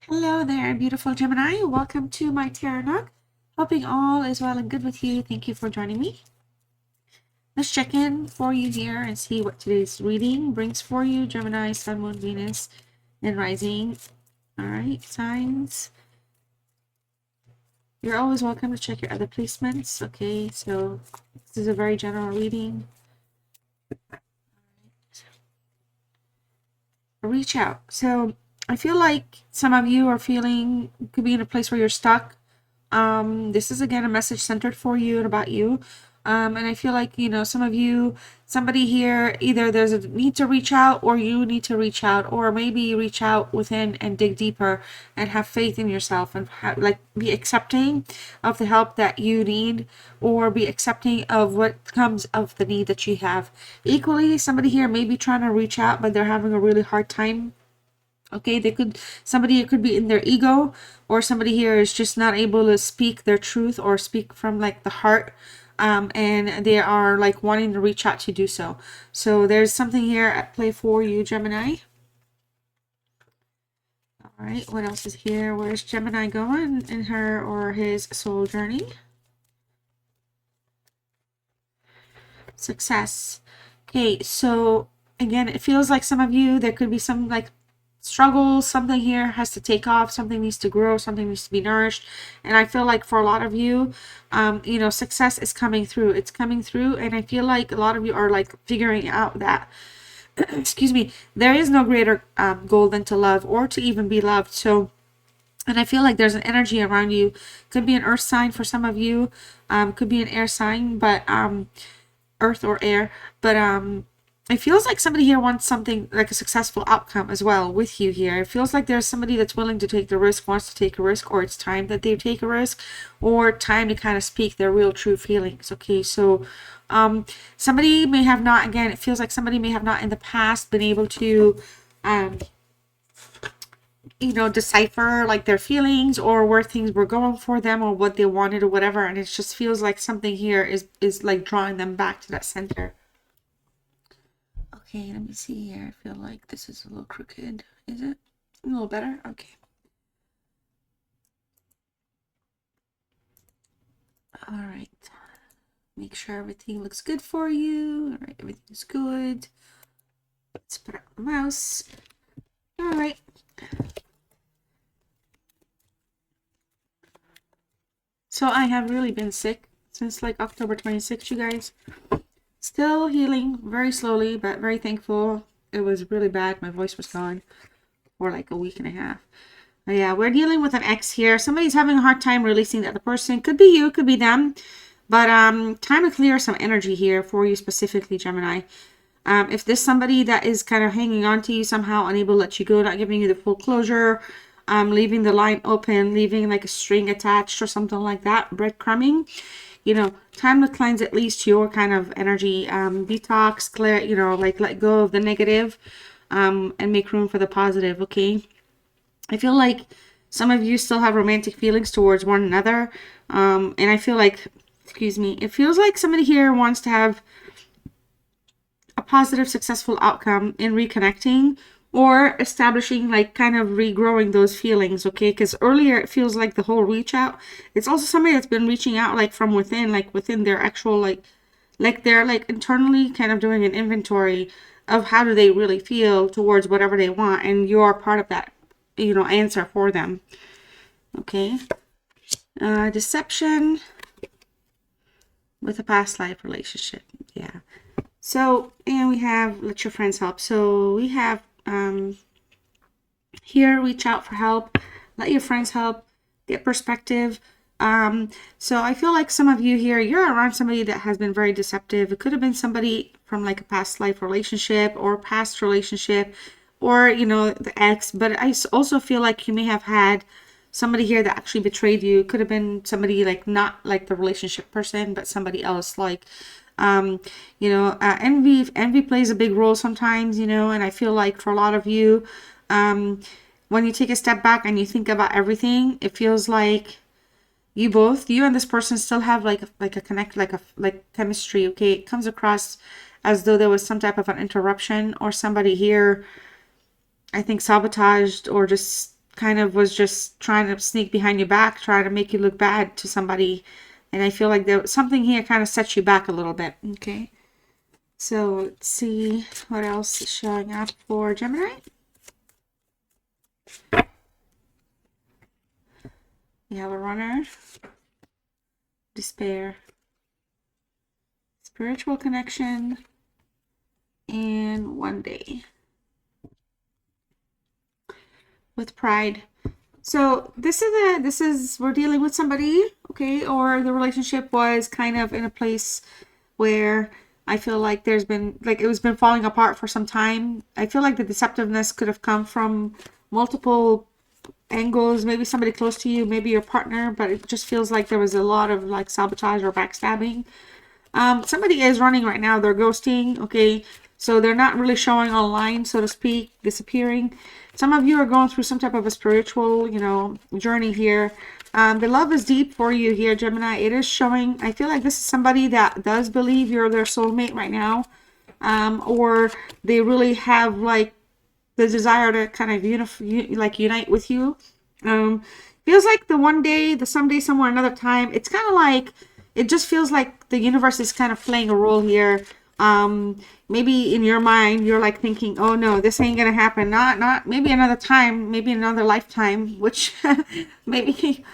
Hello there, beautiful Gemini. Welcome to my tarot nook. Hoping all is well and good with you. Thank you for joining me. Let's check in for you here and see what today's reading brings for you. Gemini, Sun, Moon, Venus, and Rising. All right, signs. You're always welcome to check your other placements. Okay, so this is a very general reading. Reach out. So I feel like some of you are feeling, could be in a place where you're stuck. This is again a message centered for you and about you. And I feel like, some of you, somebody here, either there's a need to reach out or you need to reach out, or maybe reach out within and dig deeper and have faith in yourself and be accepting of the help that you need, or be accepting of what comes of the need that you have. Equally, somebody here may be trying to reach out, but they're having a really hard time. Okay, somebody could be in their ego, or somebody here is just not able to speak their truth or speak from like the heart, and they are like wanting to reach out to do so. So there's something here at play for you, Gemini. All right, what else is here? Where's Gemini going in her or his soul journey? Success. Okay, so again, it feels like some of you, there could be some like struggles, something here has to take off, something needs to grow, something needs to be nourished. And I feel like for a lot of you, success is coming through. It's coming through, and I feel like a lot of you are like figuring out that excuse me, there is no greater goal than to love or to even be loved. So, and I feel like there's an energy around you. Could be an earth sign for some of you, could be an air sign, but earth or air, but it feels like somebody here wants something like a successful outcome as well with you here. It feels like there's somebody that's willing to take the risk, wants to take a risk, or it's time that they take a risk, or time to kind of speak their real true feelings. Okay, so somebody may have not, again, it feels like somebody may have not in the past been able to decipher like their feelings or where things were going for them or what they wanted or whatever, and it just feels like something here is like drawing them back to that center. Okay, let me see here. I feel like this is a little crooked. Is it a little better? Okay. All right. Make sure everything looks good for you. All right, everything's good. Let's put up the mouse. All right. So I have really been sick since like October 26th, you guys. Still healing very slowly, but very thankful. It was really bad. My voice was gone for like a week and a half. But yeah, we're dealing with an ex here. Somebody's having a hard time releasing the other person. Could be you, could be them. But time to clear some energy here for you specifically, Gemini. If there's somebody that is kind of hanging on to you somehow, unable to let you go, not giving you the full closure, leaving the line open, leaving like a string attached or something like that, breadcrumbing, time to cleanse at least your kind of energy, detox, clear, like let go of the negative, and make room for the positive. Okay, I feel like some of you still have romantic feelings towards one another, and I feel like, it feels like somebody here wants to have a positive, successful outcome in reconnecting or establishing, like kind of regrowing those feelings. Okay, because earlier it feels like the whole reach out, it's also somebody that's been reaching out like from within, like within their actual like they're like internally kind of doing an inventory of how do they really feel towards whatever they want, and you're part of that answer for them. Okay, deception with a past life relationship. Yeah. So, and we have let your friends help. So we have here, reach out for help, let your friends help, get perspective. So I feel like some of you here, you're around somebody that has been very deceptive. It could have been somebody from like a past life relationship or past relationship, or the ex. But I also feel like you may have had somebody here that actually betrayed you. It could have been somebody like not like the relationship person, but somebody else, like envy plays a big role sometimes, and I feel like for a lot of you, when you take a step back and you think about everything, it feels like you and this person still have like a connect, like chemistry. Okay, it comes across as though there was some type of an interruption, or somebody here, I think, sabotaged or just kind of was just trying to sneak behind your back, trying to make you look bad to somebody. And I feel like there something here kind of sets you back a little bit. Okay. So let's see what else is showing up for Gemini. We have a runner, despair, spiritual connection, and one day with pride. So this is we're dealing with somebody, okay, or the relationship was kind of in a place where I feel like there's been, like, it was been falling apart for some time. I feel like the deceptiveness could have come from multiple angles, maybe somebody close to you, maybe your partner, but it just feels like there was a lot of like sabotage or backstabbing. Somebody is running right now. They're ghosting, okay? So they're not really showing online, so to speak, disappearing. Some of you are going through some type of a spiritual, you know, journey here. The love is deep for you here, Gemini. It is showing. I feel like this is somebody that does believe you're their soulmate right now. Or they really have like the desire to kind of unite with you. Feels like the one day, the someday, somewhere, another time. It's kind of like, it just feels like the universe is kind of playing a role here. Maybe in your mind, you're like thinking, oh no, this ain't gonna happen. Not maybe another time, maybe another lifetime, which maybe,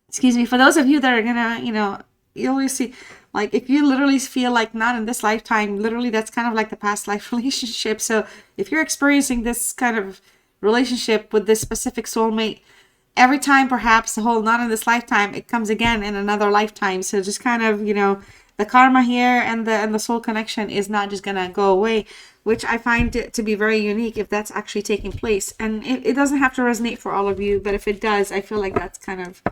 excuse me, for those of you that are gonna, you know, you always see, like, if you literally feel like not in this lifetime, literally that's kind of like the past life relationship. So if you're experiencing this kind of relationship with this specific soulmate, every time perhaps the whole not in this lifetime, it comes again in another lifetime. So just kind of, you know, the karma here and the soul connection is not just gonna go away, which I find it to be very unique if that's actually taking place. And it doesn't have to resonate for all of you, but if it does, I feel like that's kind of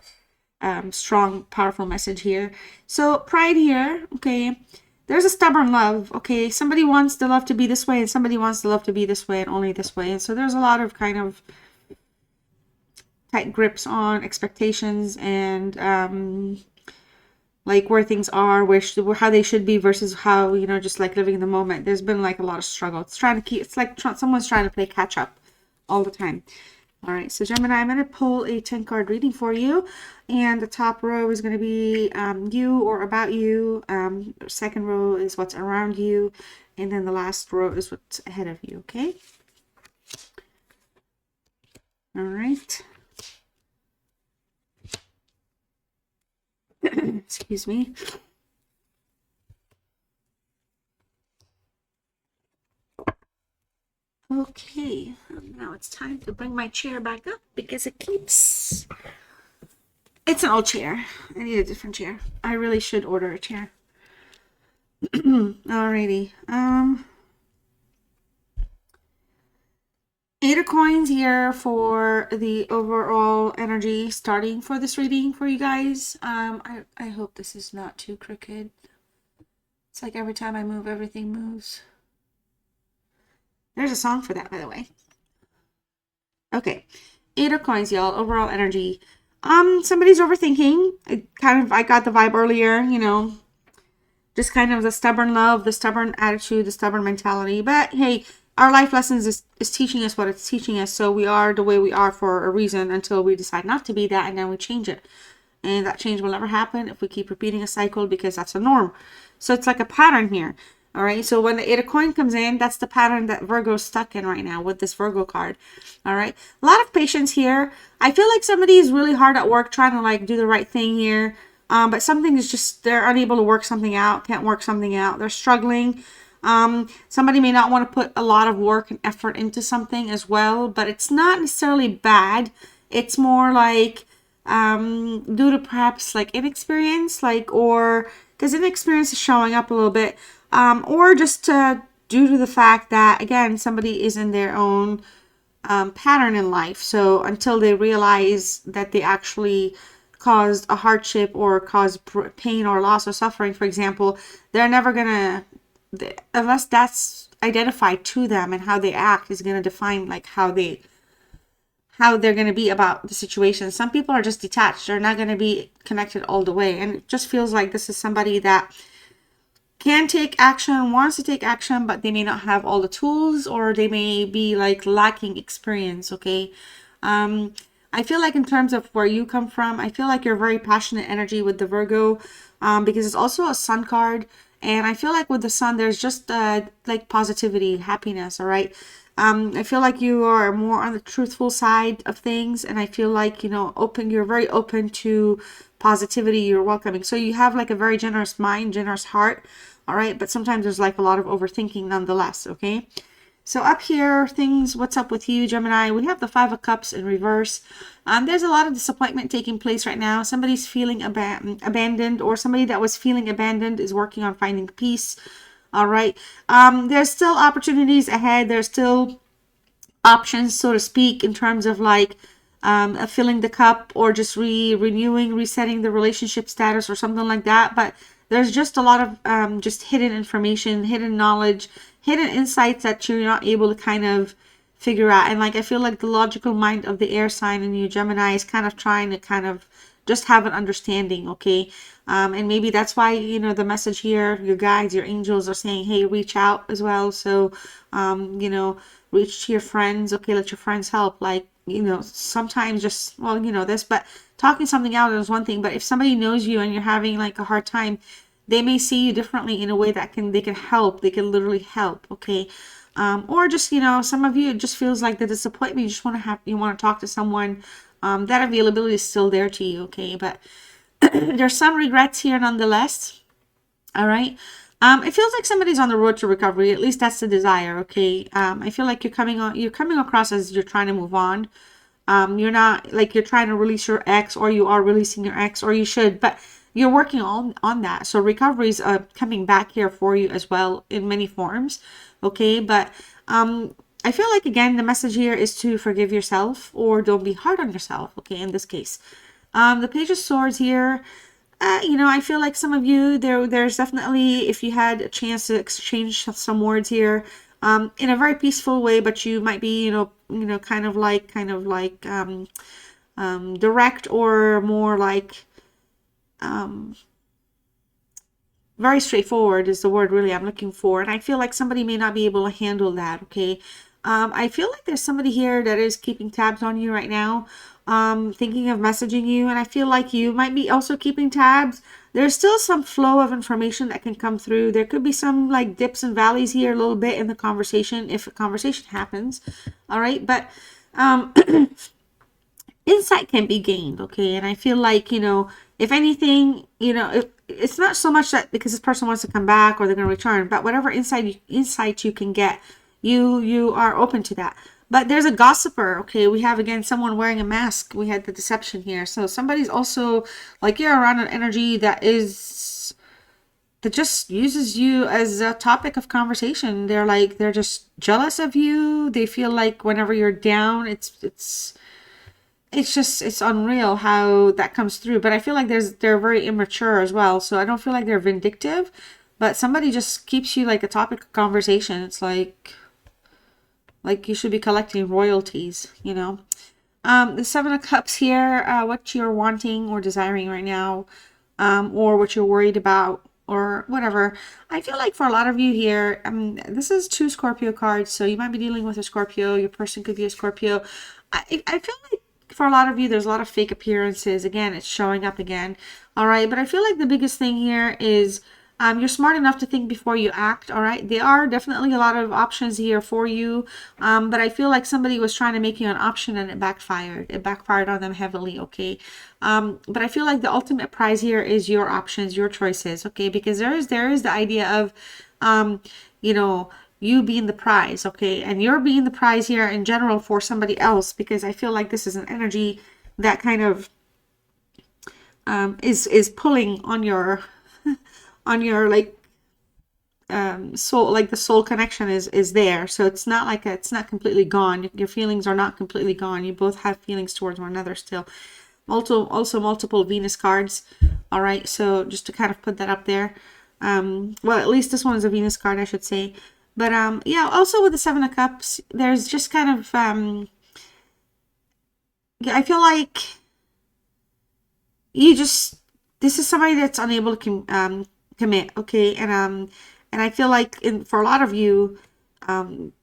strong, powerful message here. So pride here, okay. There's a stubborn love, okay. Somebody wants the love to be this way and somebody wants the love to be this way and only this way. And so there's a lot of kind of tight grips on expectations and like where things are, how they should be versus how, you know, just like living in the moment. There's been like a lot of struggle. It's like someone's trying to play catch up all the time. All right, so Gemini, I'm going to pull a 10 card reading for you. And the top row is going to be you or about you. Second row is what's around you. And then the last row is what's ahead of you, okay? All right. Excuse me. Okay, now it's time to bring my chair back up because it's an old chair. I need a different chair. I really should order a chair. Alrighty. 8 of coins here for the overall energy starting for this reading for you guys. I hope this is not too crooked. It's like every time I move, everything moves. There's a song for that, by the way. Okay. 8 of coins, y'all. Overall energy. Somebody's overthinking. I got the vibe earlier, you know, just kind of the stubborn love, the stubborn attitude, the stubborn mentality. But hey, our life lessons is teaching us what it's teaching us. So we are the way we are for a reason until we decide not to be that, and then we change it. And that change will never happen if we keep repeating a cycle because that's a norm. So it's like a pattern here. All right, so when the 8 of coin comes in, that's the pattern that Virgo's stuck in right now with this Virgo card. All right, a lot of patience here. I feel like somebody is really hard at work trying to like do the right thing here. But something is just, they're unable to work something out, can't work something out. They're struggling. Somebody may not want to put a lot of work and effort into something as well, but it's not necessarily bad. It's more like due to perhaps like inexperience, like, or because inexperience is showing up a little bit. Or just due to the fact that, again, somebody is in their own pattern in life. So until they realize that they actually caused a hardship or caused pain or loss or suffering, for example, they're never going to, unless that's identified to them and how they act is going to define like how they're going to be about the situation. Some people are just detached. They're not going to be connected all the way. And it just feels like this is somebody that can take action, wants to take action, but they may not have all the tools, or they may be like lacking experience. Okay. I feel like in terms of where you come from, I feel like you're very passionate energy with the Virgo, because it's also a sun card. And I feel like with the sun, there's just like positivity, happiness. All right. I feel like you are more on the truthful side of things. And I feel like, you know, you're very open to positivity. You're welcoming. So you have like a very generous mind, generous heart. All right. But sometimes there's like a lot of overthinking nonetheless. Okay. So up here, what's up with you, Gemini? We have the Five of Cups in reverse. There's a lot of disappointment taking place right now. Somebody's feeling abandoned, or somebody that was feeling abandoned is working on finding peace. All right. There's still opportunities ahead. There's still options, so to speak, in terms of like filling the cup, or just renewing, resetting the relationship status or something like that. But there's just a lot of just hidden information, hidden knowledge, hidden insights that you're not able to kind of figure out. And like, I feel like the logical mind of the air sign in you, Gemini, is kind of trying to kind of just have an understanding. Okay. And maybe that's why, you know, the message here, your guides, your angels are saying, hey, reach out as well. So, you know, reach to your friends. Okay. Let your friends help. Like, you know, sometimes just, well, you know this, but talking something out is one thing. But if somebody knows you and you're having like a hard time, they may see you differently in a way that they can help. They can literally help. Okay. Or just, you know, some of you, it just feels like the disappointment. You want to talk to someone. That availability is still there to you. Okay. But there's some regrets here nonetheless. All right. It feels like somebody's on the road to recovery. At least that's the desire. Okay. I feel like you're coming across as you're trying to move on. You're not like you're trying to release your ex, or you are releasing your ex, or you should, but you're working on that. So recovery is coming back here for you as well in many forms. Okay. But, I feel like, again, the message here is to forgive yourself, or don't be hard on yourself. Okay. In this case, the Page of Swords here, you know, I feel like some of you, there's definitely, if you had a chance to exchange some words here, in a very peaceful way, but you might be, you know, kind of like, direct, or more like, very straightforward is the word really I'm looking for. And I feel like somebody may not be able to handle that. Okay. I feel like there's somebody here that is keeping tabs on you right now, thinking of messaging you. And I feel like you might be also keeping tabs. There's still some flow of information that can come through. There could be some like dips and valleys here a little bit in the conversation, if a conversation happens. All right. But, insight can be gained. Okay. And I feel like, you know, if anything, you know, it's not so much that because this person wants to come back or they're going to return, but whatever insight you can get, you are open to that. But there's a gossiper. Okay. We have, again, someone wearing a mask. We had the deception here. So somebody's also like, you're around an energy that just uses you as a topic of conversation. They're just jealous of you. They feel like whenever you're down, it's unreal how that comes through. But I feel like they're very immature as well. So I don't feel like they're vindictive, but somebody just keeps you like a topic of conversation. It's like you should be collecting royalties, you know. The Seven of Cups here, what you're wanting or desiring right now, or what you're worried about, or whatever. I feel like for a lot of you here, this is 2 Scorpio cards, so you might be dealing with a Scorpio. Your person could be a Scorpio. I feel like for a lot of you, there's a lot of fake appearances. Again, it's showing up again. All right. But I feel like the biggest thing here is you're smart enough to think before you act. All right. There are definitely a lot of options here for you. But I feel like somebody was trying to make you an option and it backfired. It backfired on them heavily. Okay. But I feel like the ultimate prize here is your options, your choices. Okay. Because there is the idea of, you know, you being the prize. Okay. And you're being the prize here in general for somebody else, because I feel like this is an energy that kind of is pulling on your like soul, like the soul connection is there. So it's not like it's not completely gone. Your feelings are not completely gone. You both have feelings towards one another still. Also multiple Venus cards. All right. So just to kind of put that up there. Well, at least this one is a Venus card, I should say. But yeah, also with the Seven of Cups, there's just kind of I feel like this is somebody that's unable to commit, okay? And I feel like for a lot of you,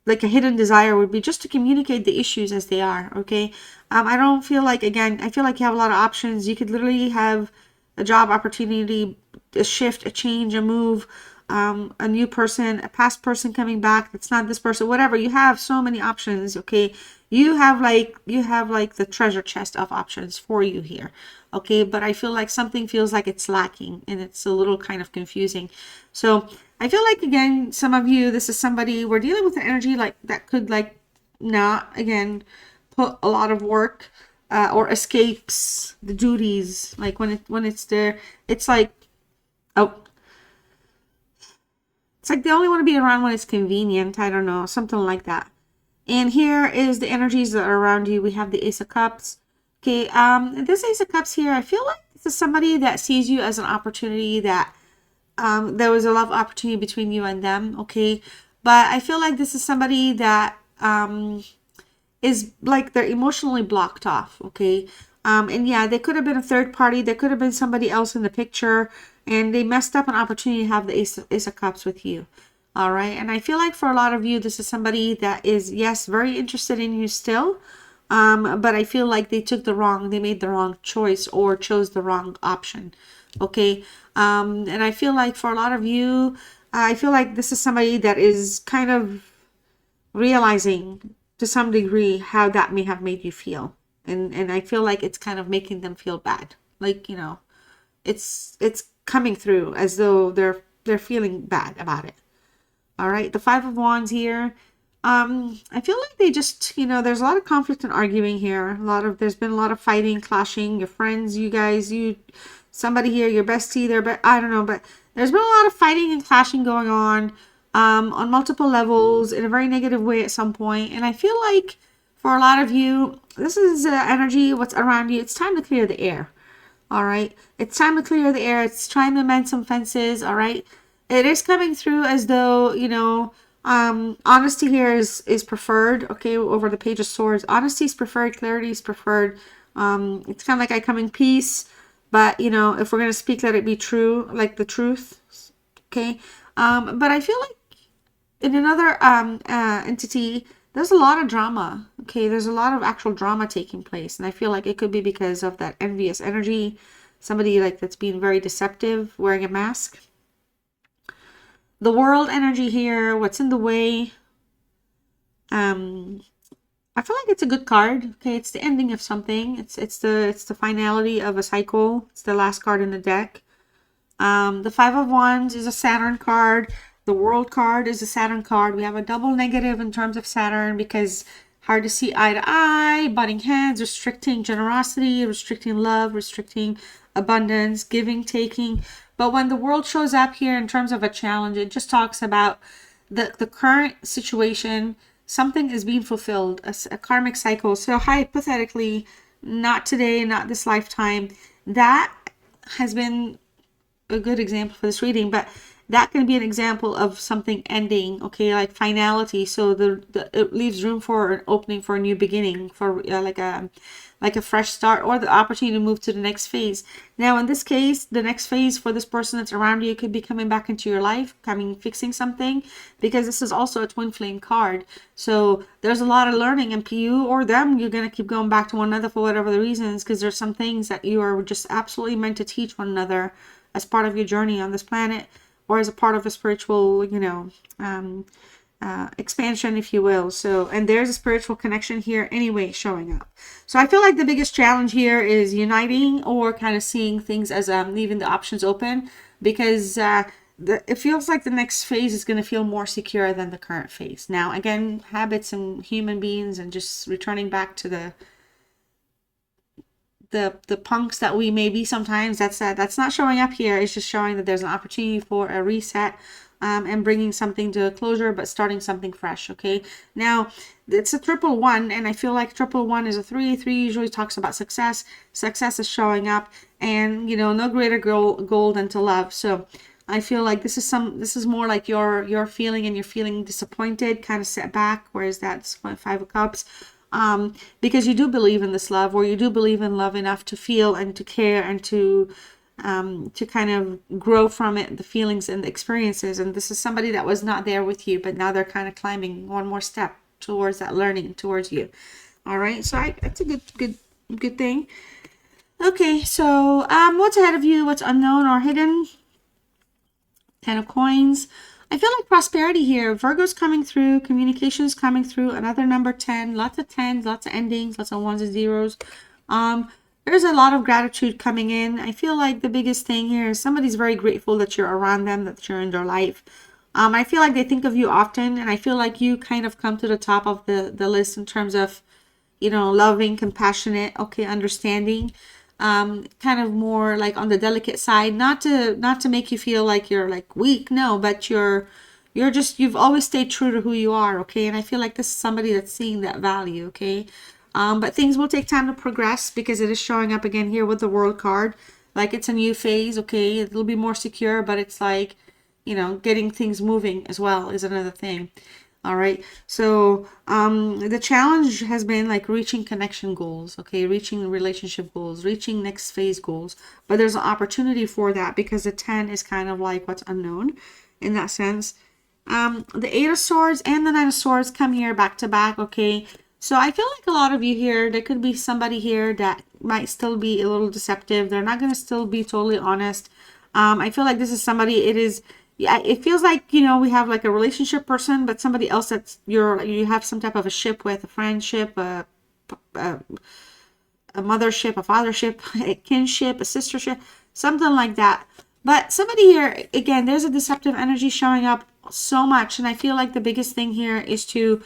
like a hidden desire would be just to communicate the issues as they are, okay? I don't feel like, again, I feel like you have a lot of options. You could literally have a job opportunity, a shift, a change, a move, a new person, a past person coming back that's not this person, whatever. You have so many options, okay? You have like the treasure chest of options for you here, okay? But I feel like something feels like it's lacking and it's a little kind of confusing. So I feel like, again, some of you, this is somebody, we're dealing with an energy like that could like not, again, put a lot of work or escapes the duties. Like when it's there, it's like, oh, it's like they only want to be around when it's convenient. I don't know, something like that. And here is the energies that are around you. We have the Ace of Cups. Okay, this Ace of Cups here, I feel like this is somebody that sees you as an opportunity, that there was a love opportunity between you and them, okay? But I feel like this is somebody that is like they're emotionally blocked off, okay? And yeah, they could have been a third party. There could have been somebody else in the picture, and they messed up an opportunity to have the Ace of Cups with you. All right. And I feel like for a lot of you, this is somebody that is, yes, very interested in you still. But I feel like they made the wrong choice or chose the wrong option. Okay. And I feel like for a lot of you, I feel like this is somebody that is kind of realizing to some degree how that may have made you feel. And I feel like it's kind of making them feel bad. Like, it's coming through as though they're feeling bad about it. All right, the Five of Wands here. I feel like they just, there's a lot of conflict and arguing here. There's been a lot of fighting, clashing. Your friends, you guys, somebody here, your bestie, but I don't know, but there's been a lot of fighting and clashing going on multiple levels in a very negative way at some point. And I feel like for a lot of you, this is energy, what's around you. It's time to clear the air. All right, it's time to clear the air. It's time to mend some fences. All right. It is coming through as though, honesty here is preferred, okay, over the Page of Swords. Honesty is preferred, clarity is preferred. It's kind of like I come in peace, but, if we're going to speak, let it be true, like the truth, okay? But I feel like in another entity, there's a lot of drama, okay? There's a lot of actual drama taking place, and I feel like it could be because of that envious energy, somebody like that's being very deceptive, wearing a mask. The World energy here, what's in the way? I feel like it's a good card. Okay, it's the ending of something. It's the finality of a cycle. It's the last card in the deck. The Five of Wands is a Saturn card. The World card is a Saturn card. We have a double negative in terms of Saturn because hard to see eye to eye, butting heads, restricting generosity, restricting love, restricting abundance, giving, taking. But when the World shows up here in terms of a challenge, it just talks about the current situation. Something is being fulfilled, a karmic cycle. So hypothetically, not today, not this lifetime. That has been a good example for this reading, but that can be an example of something ending, okay, like finality. So it leaves room for an opening for a new beginning, for like a fresh start, or the opportunity to move to the next phase. Now, in this case, the next phase for this person that's around you could be coming back into your life, fixing something, because this is also a twin flame card. So there's a lot of learning, and you or them, you're going to keep going back to one another for whatever the reasons, because there's some things that you are just absolutely meant to teach one another as part of your journey on this planet, or as a part of a spiritual, expansion, if you will. So, and there's a spiritual connection here anyway showing up. So I feel like the biggest challenge here is uniting, or kind of seeing things as leaving the options open, because it feels like the next phase is going to feel more secure than the current phase. Now, again, habits and human beings, and just returning back to the punks that we may be sometimes, that's not showing up here. It's just showing that there's an opportunity for a reset, and bringing something to a closure, but starting something fresh. Okay, now it's a 111, and I feel like 111 is a 3 usually talks about success is showing up, and no greater goal than to love. So I feel like this is more like you're feeling, and you're feeling disappointed, kind of set back, whereas that's 5 of Cups. Because you do believe in this love, or you do believe in love enough to feel and to care and to to kind of grow from it, the feelings and the experiences. And this is somebody that was not there with you, but now they're kind of climbing one more step towards that learning towards you. All right, so that's a good thing. Okay, so what's ahead of you? What's unknown or hidden? 10 of coins. I feel like prosperity here. Virgo's coming through, communications coming through, another number 10, lots of 10s, lots of endings, lots of ones and zeros. There's a lot of gratitude coming in. I feel like the biggest thing here is somebody's very grateful that you're around them, that you're in their life. I feel like they think of you often, and I feel like you kind of come to the top of the list in terms of, you know, loving, compassionate, okay, understanding. Kind of more like on the delicate side, not to make you feel like you're like weak, no, but you've always stayed true to who you are, okay? And I feel like this is somebody that's seeing that value, okay? But things will take time to progress because it is showing up again here with the World card, like it's a new phase, okay? It'll be more secure, but it's like, you know, getting things moving as well is another thing. All right, so the challenge has been like reaching connection goals, okay, reaching relationship goals, reaching next phase goals, but there's an opportunity for that because the 10 is kind of like what's unknown in that sense. The 8 of Swords and the 9 of Swords come here back to back, okay, so I feel like a lot of you here, there could be somebody here that might still be a little deceptive. They're not going to still be totally honest. I feel like this is somebody, yeah, it feels like, you know, we have like a relationship person, but somebody else that's you have some type of a ship with, a friendship, a mothership, a fathership, a kinship, a sistership, something like that. But somebody here, again, there's a deceptive energy showing up so much. And I feel like the biggest thing here is to,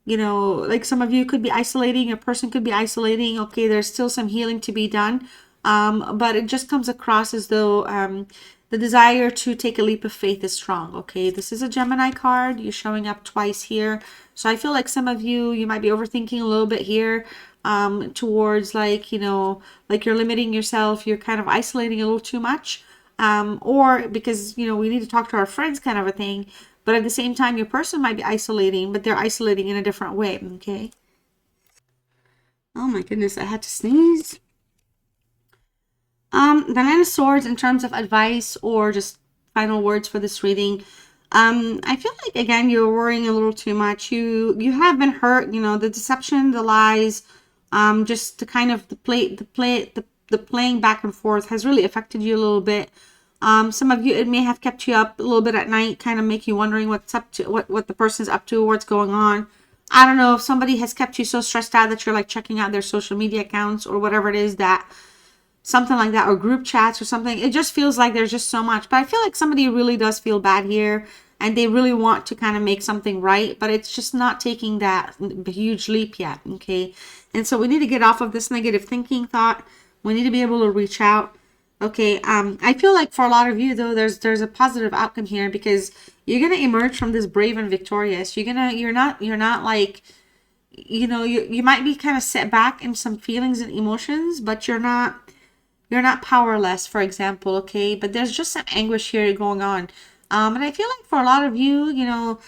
you know, like some of you could be isolating, a person could be isolating. Okay, there's still some healing to be done. But it just comes across as though the desire to take a leap of faith is strong. Okay, this is a Gemini card. You're showing up twice here. So I feel like some of you might be overthinking a little bit here towards like, you know, like you're limiting yourself. You're kind of isolating a little too much. Or because, you know, we need to talk to our friends kind of a thing. But at the same time, your person might be isolating, but they're isolating in a different way. Okay. Oh my goodness, I had to sneeze. The Nine of Swords in terms of advice or just final words for this reading. I feel like again you're worrying a little too much. You have been hurt. You know, the deception, the lies, just the kind of the playing back and forth has really affected you a little bit. Some of you, it may have kept you up a little bit at night, kind of make you wondering what's up to, what the person's up to, what's going on. I don't know if somebody has kept you so stressed out that you're like checking out their social media accounts or whatever it is that. Something like that, or group chats or something. It just feels like there's just so much. But I feel like somebody really does feel bad here and they really want to kind of make something right, but it's just not taking that huge leap yet, okay? And so we need to get off of this negative thinking thought. We need to be able to reach out. Okay, I feel like for a lot of you though, there's a positive outcome here because you're gonna emerge from this brave and victorious. You're not like, you know, you might be kind of set back in some feelings and emotions, but you're not powerless, for example, okay? But there's just some anguish here going on. And I feel like for a lot of you, you know,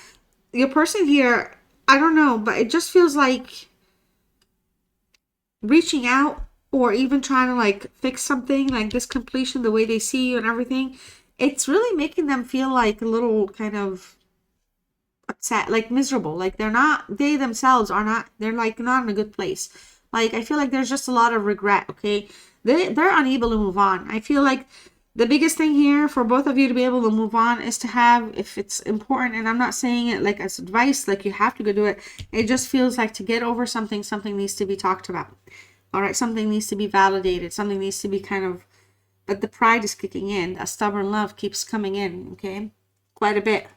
your person here, I don't know, but it just feels like reaching out or even trying to like fix something like this completion, the way they see you and everything, it's really making them feel like a little kind of upset, like miserable. Like they themselves are not, they're like not in a good place. Like I feel like there's just a lot of regret, okay? They're unable to move on. I feel like the biggest thing here for both of you to be able to move on is to have, if it's important, and I'm not saying it like as advice, like you have to go do it. It just feels like to get over something needs to be talked about. All right, something needs to be validated. Something needs to be kind of, but the pride is kicking in. A stubborn love keeps coming in, okay? Quite a bit.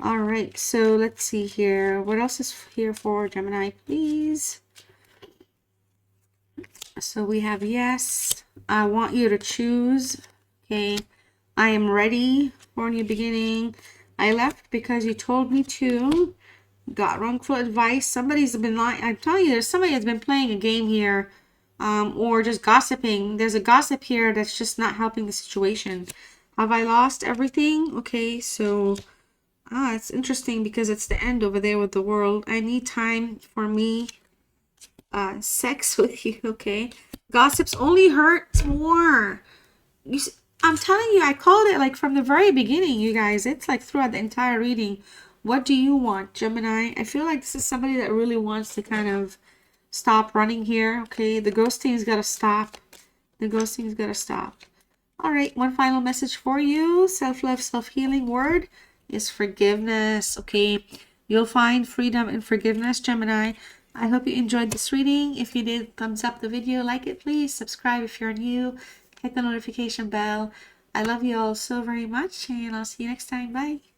All right, so let's see here. What else is here for Gemini, please? So we have yes, I want you to choose. Okay, I am ready for a new beginning. I left because you told me to. Got wrongful advice. Somebody's been lying. I'm telling you, there's somebody that's been playing a game here, or just gossiping. There's a gossip here that's just not helping the situation. Have I lost everything? Okay, so it's interesting because it's the end over there with the world. I need time for me. Sex with you, okay? Gossips only hurts more. I'm telling you, I called it like from the very beginning, you guys. It's like throughout the entire reading. What do you want, Gemini? I feel like this is somebody that really wants to kind of stop running here, okay? The ghosting's got to stop. The ghosting's got to stop. All right, one final message for you. Self-love, self-healing word is forgiveness, okay? You'll find freedom in forgiveness, Gemini. I hope you enjoyed this reading. If you did, thumbs up the video, like it, please. Subscribe if you're new. Hit the notification bell. I love you all so very much, and I'll see you next time. Bye.